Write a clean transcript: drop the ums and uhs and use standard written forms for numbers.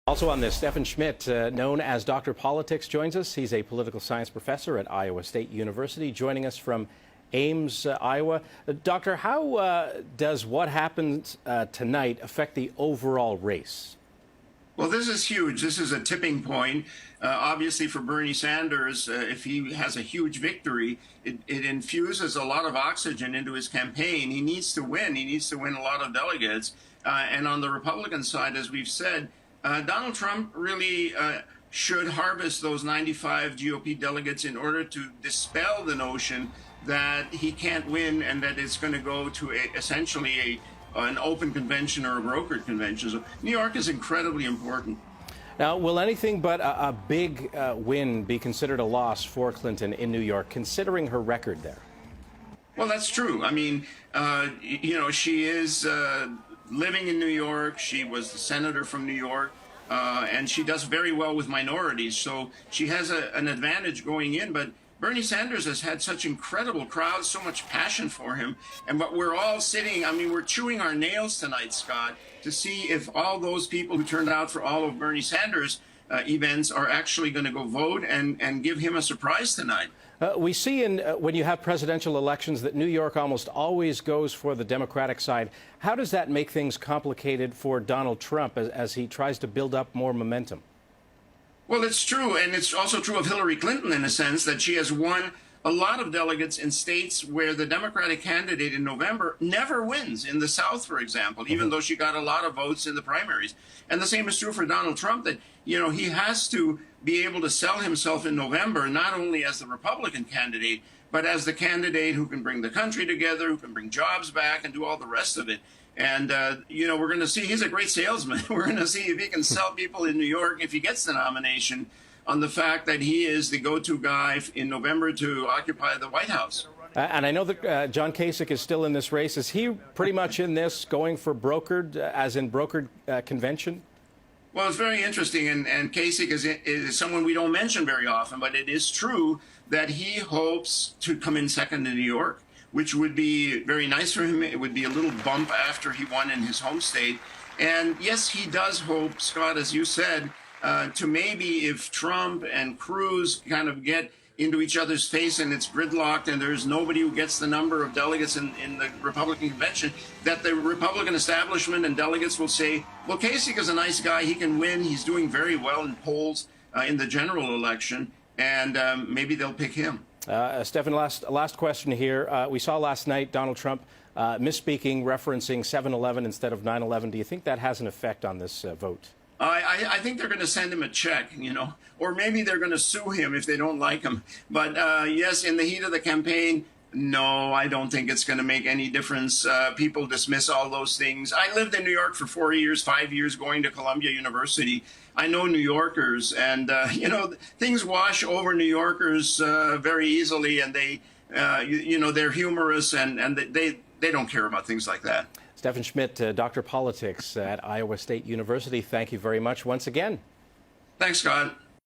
Also on this, Stephen Schmidt, known as Dr. Politics, joins us. He's a political science professor at Iowa State University, joining us from Ames, Iowa. Doctor, how does what happens tonight affect the overall race? Well, this is huge. This is a tipping point. Obviously, for Bernie Sanders, if he has a huge victory, it infuses a lot of oxygen into his campaign. He needs to win. He needs to win a lot of delegates. And on the Republican side, as we've said, Donald Trump really should harvest those 95 GOP delegates in order to dispel the notion that he can't win and that it's going to go to essentially an open convention or a brokered convention. So New York is incredibly important. Now, will anything but a big win be considered a loss for Clinton in New York, considering her record there? Well, that's true. I mean, she is living in New York. She was the senator from New York, and she does very well with minorities. So she has an advantage going in. But Bernie Sanders has had such incredible crowds, so much passion for him. And what we're all sitting, I mean, we're chewing our nails tonight, Scott, to see if all those people who turned out for all of Bernie Sanders events are actually going to go vote and give him a surprise tonight. We see when you have presidential elections that New York almost always goes for the Democratic side. How does that make things complicated for Donald Trump as he tries to build up more momentum? Well, it's true, and it's also true of Hillary Clinton in a sense that she has won a lot of delegates in states where the Democratic candidate in November never wins. In the South, for example, even though she got a lot of votes in the primaries. And the same is true for Donald Trump, that, he has to be able to sell himself in November, not only as the Republican candidate, but as the candidate who can bring the country together, who can bring jobs back and do all the rest of it. And, we're going to see, he's a great salesman. We're going to see if he can sell people in New York, if he gets the nomination, on the fact that he is the go-to guy in November to occupy the White House. And I know that John Kasich is still in this race. Is he pretty much in this, going for brokered, as in brokered convention? Well, it's very interesting, and Kasich is someone we don't mention very often, but it is true that he hopes to come in second in New York, which would be very nice for him. It would be a little bump after he won in his home state. And yes, he does hope, Scott, as you said, to maybe if Trump and Cruz kind of get into each other's face and it's gridlocked and there's nobody who gets the number of delegates in the Republican convention, that the Republican establishment and delegates will say, well, Kasich is a nice guy. He can win. He's doing very well in polls in the general election, and maybe they'll pick him. Stephen, last question here. We saw last night Donald Trump misspeaking, referencing 7/11 instead of 9/11. Do you think that has an effect on this vote? I think they're going to send him a check, or maybe they're going to sue him if they don't like him. But yes, in the heat of the campaign, no, I don't think it's going to make any difference. People dismiss all those things. I lived in New York for 5 years, going to Columbia University. I know New Yorkers, and, things wash over New Yorkers very easily, and they, they're humorous, and they don't care about things like that. Stephen Schmidt, Dr. Politics at Iowa State University, thank you very much once again. Thanks, Scott.